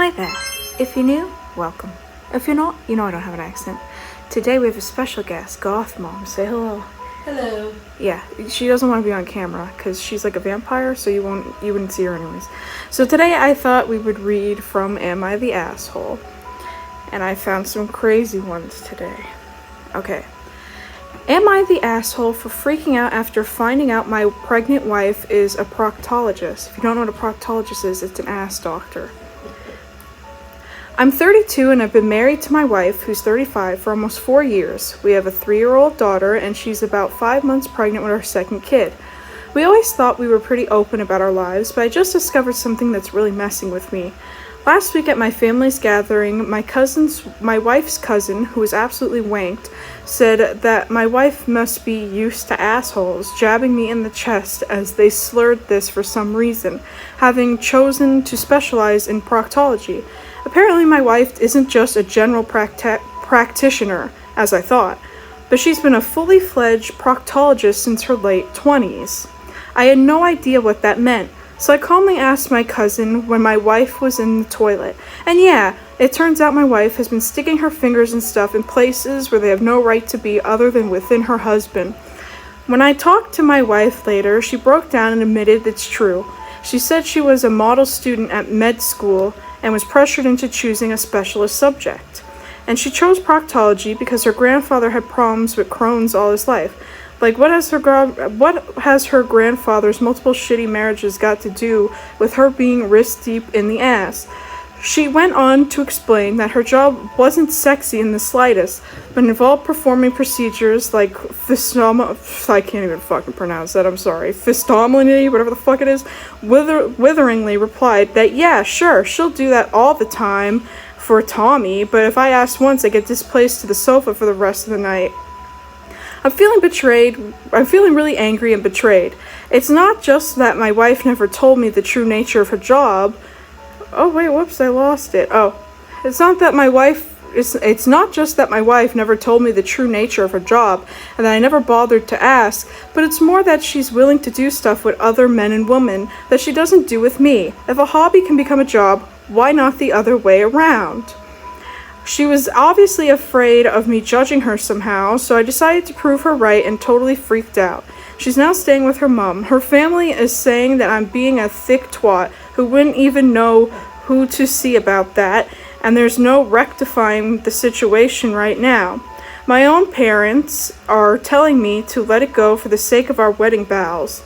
Hi there. If you're new, welcome. If you're not, you know I don't have an accent. Today we have a special guest, Goth Mom. Say hello. Hello. Yeah, she doesn't want to be on camera because she's like a vampire, so you wouldn't see her anyways. So today I thought we would read from Am I the Asshole? And I found some crazy ones today. Okay. Am I the asshole for freaking out after finding out my pregnant wife is a proctologist? If you don't know what a proctologist is, it's an ass doctor. I'm 32 and I've been married to my wife, who's 35, for almost 4 years. We have a 3-year-old daughter and she's about 5 months pregnant with our second kid. We always thought we were pretty open about our lives, but I just discovered something that's really messing with me. Last week at my family's gathering, my wife's cousin, who was absolutely wanked, said that my wife must be used to assholes jabbing me in the chest as they slurred this for some reason, having chosen to specialize in proctology. Apparently my wife isn't just a general practitioner, as I thought, but she's been a fully fledged proctologist since her late 20s. I had no idea what that meant. So I calmly asked my cousin when my wife was in the toilet. And yeah, it turns out my wife has been sticking her fingers and stuff in places where they have no right to be other than within her husband. When I talked to my wife later, she broke down and admitted it's true. She said she was a model student at med school and was pressured into choosing a specialist subject. And she chose proctology because her grandfather had problems with Crohn's all his life. Like, what has her grandfather's multiple shitty marriages got to do with her being wrist deep in the ass? She went on to explain that her job wasn't sexy in the slightest, but involved performing procedures like I can't even fucking pronounce that, I'm sorry, fistomony, whatever the fuck it is, witheringly replied that yeah, sure, she'll do that all the time for Tommy, but if I ask once, I get displaced to the sofa for the rest of the night. I'm feeling betrayed. I'm feeling really angry and betrayed. It's not just that my wife never told me the true nature of her job. Oh, wait, whoops, I lost it. Oh, it's not just that my wife never told me the true nature of her job and that I never bothered to ask, but it's more that she's willing to do stuff with other men and women that she doesn't do with me. If a hobby can become a job, why not the other way around? She was obviously afraid of me judging her somehow, so I decided to prove her right and totally freaked out. She's now staying with her mom. Her family is saying that I'm being a thick twat who wouldn't even know who to see about that, and there's no rectifying the situation right now. My own parents are telling me to let it go for the sake of our wedding vows.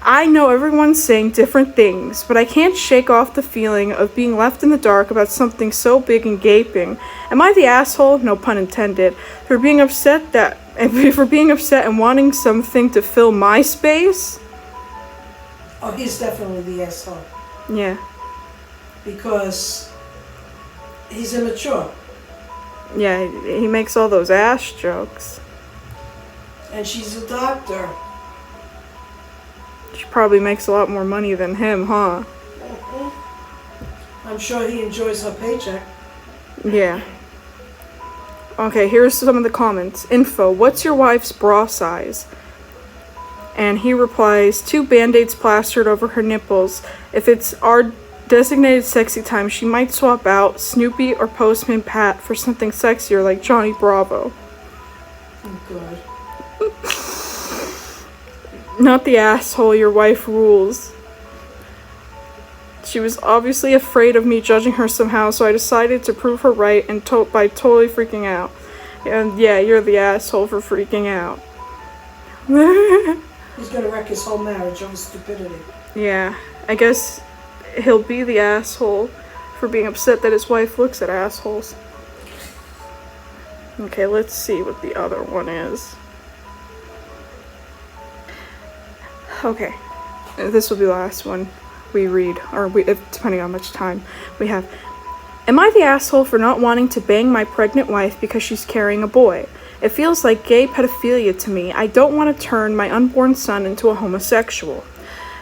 I know everyone's saying different things, but I can't shake off the feeling of being left in the dark about something so big and gaping. Am I the asshole? No pun intended. For being upset and wanting something to fill my space? Oh, he's definitely the asshole. Yeah. Because he's immature. Yeah, he makes all those ass jokes. And she's a doctor. She probably makes a lot more money than him, huh? I'm sure he enjoys her paycheck. Yeah. Okay, here's some of the comments. Info, what's your wife's bra size? And he replies, 2 band-aids plastered over her nipples. If it's our designated sexy time, she might swap out Snoopy or Postman Pat for something sexier like Johnny Bravo. Oh, God. Not the asshole, your wife rules. She was obviously afraid of me judging her somehow, so I decided to prove her right and by totally freaking out. And yeah, you're the asshole for freaking out. He's gonna wreck his whole marriage over stupidity. Yeah, I guess he'll be the asshole for being upset that his wife looks at assholes. Okay, let's see what the other one is. Okay, this will be the last one we read, depending on how much time we have. Am I the asshole for not wanting to bang my pregnant wife because she's carrying a boy? It feels like gay pedophilia to me. I don't want to turn my unborn son into a homosexual.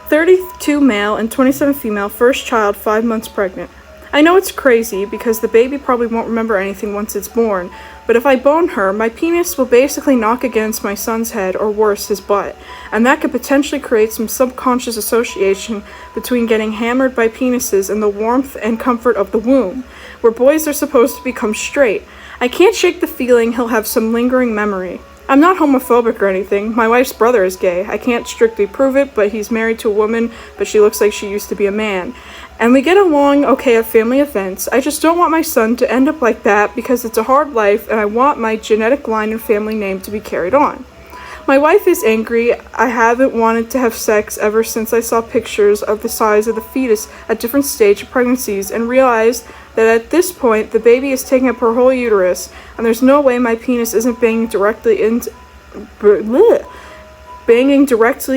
32 male and 27 female, first child, 5 months pregnant. I know it's crazy because the baby probably won't remember anything once it's born, but if I bone her, my penis will basically knock against my son's head, or worse, his butt, and that could potentially create some subconscious association between getting hammered by penises and the warmth and comfort of the womb, where boys are supposed to become straight. I can't shake the feeling he'll have some lingering memory. I'm not homophobic or anything. My wife's brother is gay. I can't strictly prove it, but he's married to a woman, but she looks like she used to be a man. And we get along okay at family events. I just don't want my son to end up like that because it's a hard life and I want my genetic line and family name to be carried on. My wife is angry. I haven't wanted to have sex ever since I saw pictures of the size of the fetus at different stages of pregnancies and realized that at this point the baby is taking up her whole uterus and there's no way my penis isn't banging directly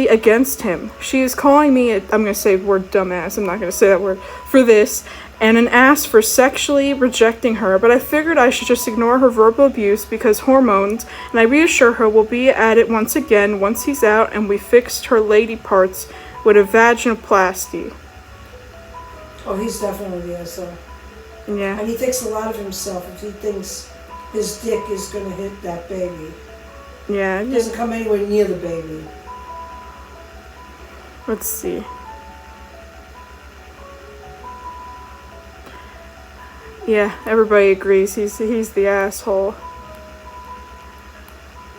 against him. She is calling me I'm going to say the word dumbass, I'm not going to say that word, for this, and an ass for sexually rejecting her, but I figured I should just ignore her verbal abuse because hormones, and I reassure her we'll be at it once again once he's out and we fixed her lady parts with a vaginoplasty. Oh, he's definitely the asshole. Yeah. And he thinks a lot of himself if he thinks his dick is going to hit that baby. Yeah. He doesn't come anywhere near the baby. Let's see. Yeah, everybody agrees he's the asshole.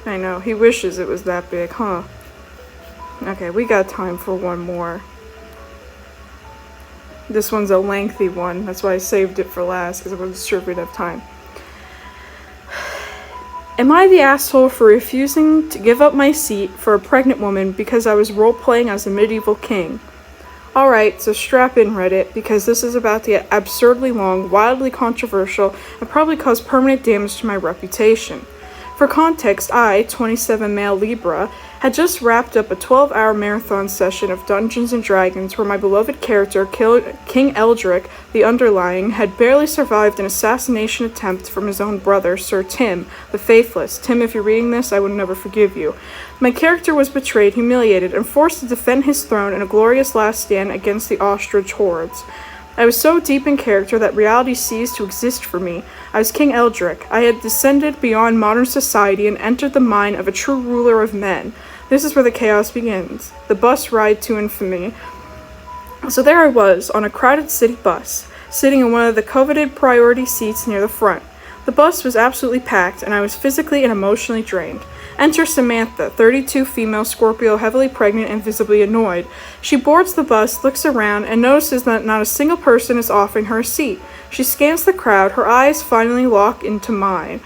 I know, he wishes it was that big, huh? Okay, we got time for one more. This one's a lengthy one, that's why I saved it for last, because I wasn't sure if we'd have time. Am I the asshole for refusing to give up my seat for a pregnant woman because I was role-playing as a medieval king? Alright, so strap in, Reddit, because this is about to get absurdly long, wildly controversial, and probably cause permanent damage to my reputation. For context, I, 27 male Libra, had just wrapped up a 12-hour marathon session of Dungeons & Dragons where my beloved character, King Eldrick, the Underlying, had barely survived an assassination attempt from his own brother, Sir Tim, the Faithless. Tim, if you're reading this, I would never forgive you. My character was betrayed, humiliated, and forced to defend his throne in a glorious last stand against the ostrich hordes. I was so deep in character that reality ceased to exist for me. I was King Eldrick. I had descended beyond modern society and entered the mind of a true ruler of men. This is where the chaos begins. The bus ride to infamy. So there I was, on a crowded city bus, sitting in one of the coveted priority seats near the front. The bus was absolutely packed, and I was physically and emotionally drained. Enter Samantha, 32, female, Scorpio, heavily pregnant and visibly annoyed. She boards the bus, looks around, and notices that not a single person is offering her a seat. She scans the crowd, her eyes finally lock into mine.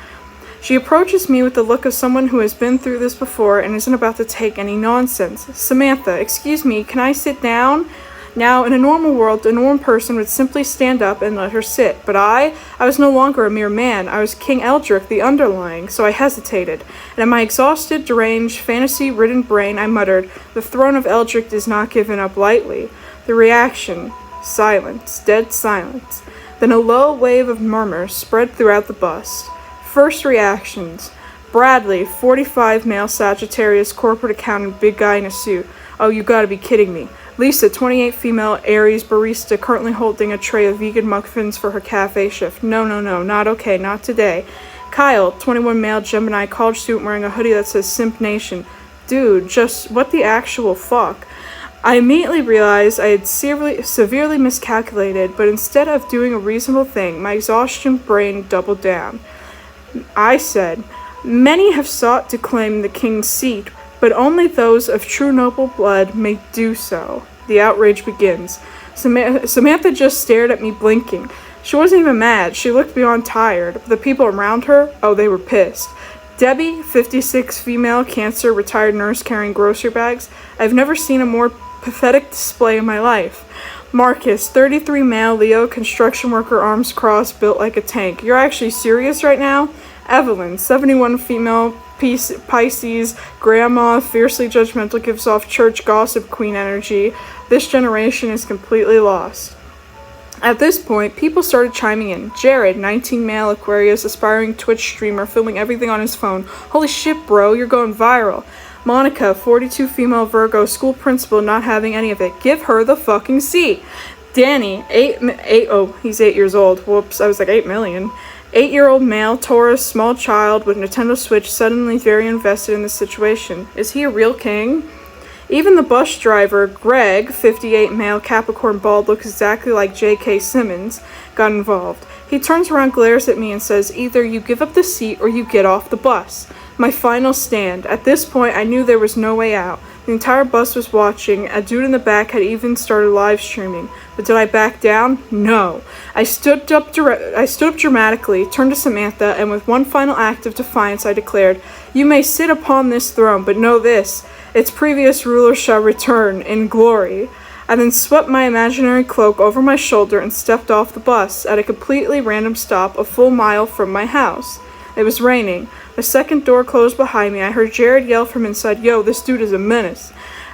She approaches me with the look of someone who has been through this before and isn't about to take any nonsense. Samantha, excuse me, can I sit down? Now, in a normal world, a normal person would simply stand up and let her sit, but I was no longer a mere man. I was King Eldrick, the Underlying, so I hesitated, and in my exhausted, deranged, fantasy-ridden brain, I muttered, "The throne of Eldrick is not given up lightly." The reaction, silence, dead silence. Then a low wave of murmurs spread throughout the bus. First reactions. Bradley, 45, male, Sagittarius, corporate accountant, big guy in a suit. Oh, you gotta be kidding me. Lisa, 28, female, Aries, barista, currently holding a tray of vegan muffins for her cafe shift. No, not okay, not today. Kyle, 21, male, Gemini, college student wearing a hoodie that says Simp Nation. Dude, just what the actual fuck? I immediately realized I had severely miscalculated, but instead of doing a reasonable thing, my exhaustion brain doubled down. I said, "Many have sought to claim the king's seat, but only those of true noble blood may do so." The outrage begins. Samantha just stared at me blinking. She wasn't even mad. She looked beyond tired. The people around her, oh, they were pissed. Debbie, 56, female, Cancer, retired nurse carrying grocery bags. I've never seen a more pathetic display in my life. Marcus, 33, male, Leo, construction worker, arms crossed, built like a tank. You're actually serious right now? Evelyn, 71, female, Pisces, grandma, fiercely judgmental, gives off church gossip queen energy. This generation is completely lost. At this point, people started chiming in. Jared, 19, male, Aquarius, aspiring Twitch streamer, filming everything on his phone. Holy shit, bro, you're going viral. Monica, 42, female, Virgo, school principal, not having any of it. Give her the fucking seat. Danny, he's 8 years old. Whoops, I was like 8 million. 8-year-old male, Taurus, small child with Nintendo Switch, suddenly very invested in the situation. Is he a real king? Even the bus driver, Greg, 58 male, Capricorn bald, looks exactly like J.K. Simmons, got involved. He turns around, glares at me, and says, either you give up the seat or you get off the bus. My final stand. At this point, I knew there was no way out. The entire bus was watching. A dude in the back had even started live streaming. But did I back down? No. I stood up dramatically, turned to Samantha, and with one final act of defiance, I declared, you may sit upon this throne, but know this. Its previous ruler shall return in glory. I then swept my imaginary cloak over my shoulder and stepped off the bus at a completely random stop a full mile from my house. It was raining. The second door closed behind me. I heard Jared yell from inside, yo, this dude is a menace.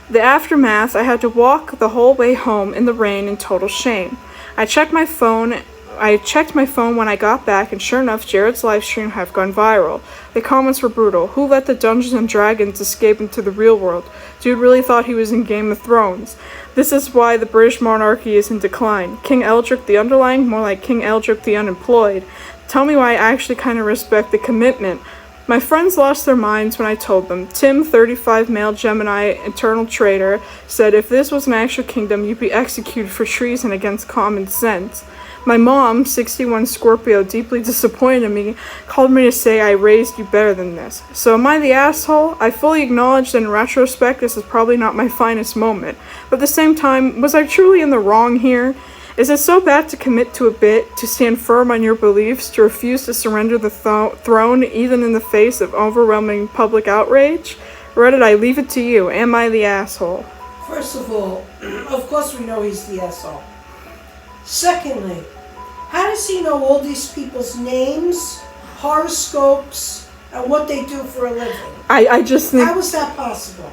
The aftermath, I had to walk the whole way home in the rain in total shame. I checked my phone when I got back, and sure enough, Jared's live stream had gone viral. The comments were brutal. Who let the Dungeons and Dragons escape into the real world? Dude really thought he was in Game of Thrones. This is why the British monarchy is in decline. King Eldrick the underlying, more like King Eldrick the unemployed. Tell me why I actually kind of respect the commitment. My friends lost their minds when I told them. Tim, 35 male Gemini, eternal traitor, said if this was an actual kingdom, you'd be executed for treason against common sense. My mom, 61 Scorpio, deeply disappointed in me, called me to say I raised you better than this. So am I the asshole? I fully acknowledge that in retrospect this is probably not my finest moment. But at the same time, was I truly in the wrong here? Is it so bad to commit to a bit, to stand firm on your beliefs, to refuse to surrender the throne even in the face of overwhelming public outrage? Reddit, I leave it to you. Am I the asshole? First of all, of course we know he's the asshole. Secondly, how does he know all these people's names, horoscopes, and what they do for a living? I just think... How is that possible?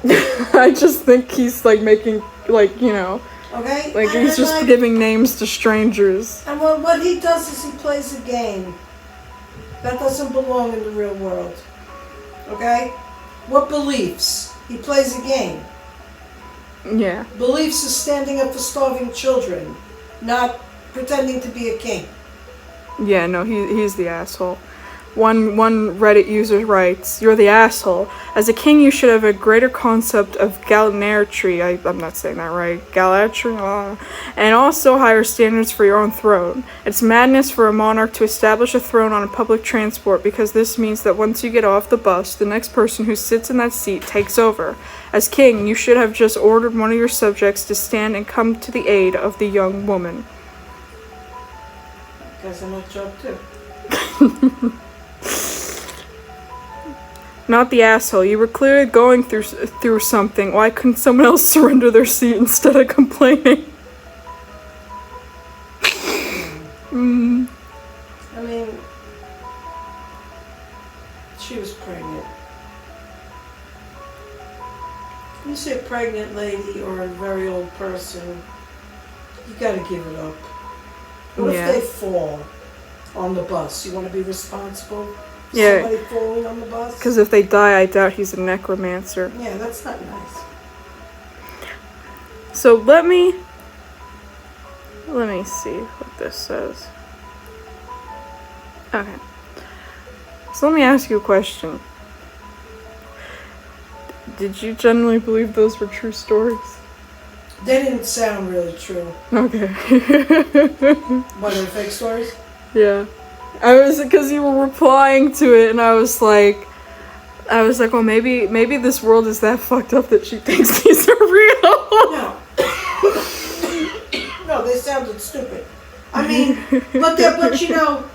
I just think he's, like, making, like, you know... Okay? Like, he's just giving names to strangers. And what he does is he plays a game that doesn't belong in the real world. Okay? What beliefs? He plays a game. Yeah. Beliefs is standing up for starving children, not pretending to be a king. Yeah, no, he's the asshole. One Reddit user writes, you're the asshole. As a king, you should have a greater concept of galanetry. I'm not saying that right. Galanetry? And also higher standards for your own throne. It's madness for a monarch to establish a throne on a public transport because this means that once you get off the bus, the next person who sits in that seat takes over. As king, you should have just ordered one of your subjects to stand and come to the aid of the young woman. Guess I'm not joke too. Not the asshole. You were clearly going through something. Why couldn't someone else surrender their seat instead of complaining? I mean, she was pregnant. You say pregnant lady or a very old person, you gotta give it up. What if they fall on the bus? You want to be responsible? Yeah. Somebody falling on the bus? Because if they die, I doubt he's a necromancer. Yeah, that's not nice. So let me see what this says. Okay. So let me ask you a question. Did you genuinely believe those were true stories? They didn't sound really true. Okay. What, are they fake stories? Yeah. Because you were replying to it, and I was like, well, maybe this world is that fucked up that she thinks these are real. No. No, they sounded stupid. I mean, but you know,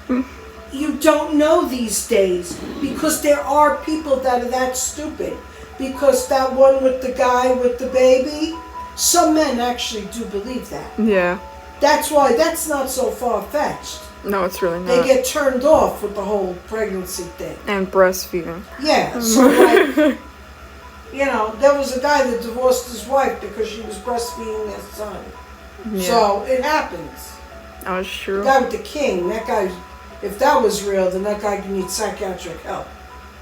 you don't know these days because there are people that are that stupid. Because that one with the guy with the baby, some men actually do believe that. Yeah. That's why that's not so far-fetched. No, it's really not. They get turned off with the whole pregnancy thing. And breastfeeding. Yeah, so like, you know, there was a guy that divorced his wife because she was breastfeeding their son. Yeah. So it happens. Oh, it's true. The guy with the king, that guy, if that was real, then that guy could need psychiatric help.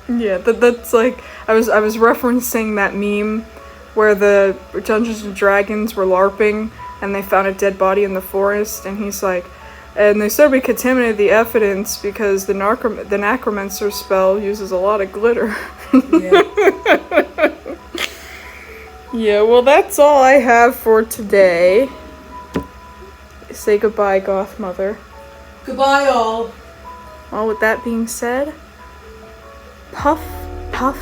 Yeah, that's like, I was referencing that meme where the Dungeons and Dragons were LARPing and they found a dead body in the forest, and he's like, and they said we contaminated the evidence because the necromancer spell uses a lot of glitter. Yeah. Yeah, well, that's all I have for today. Say goodbye, Goth Mother. Goodbye, all. Well, with that being said, puff, puff,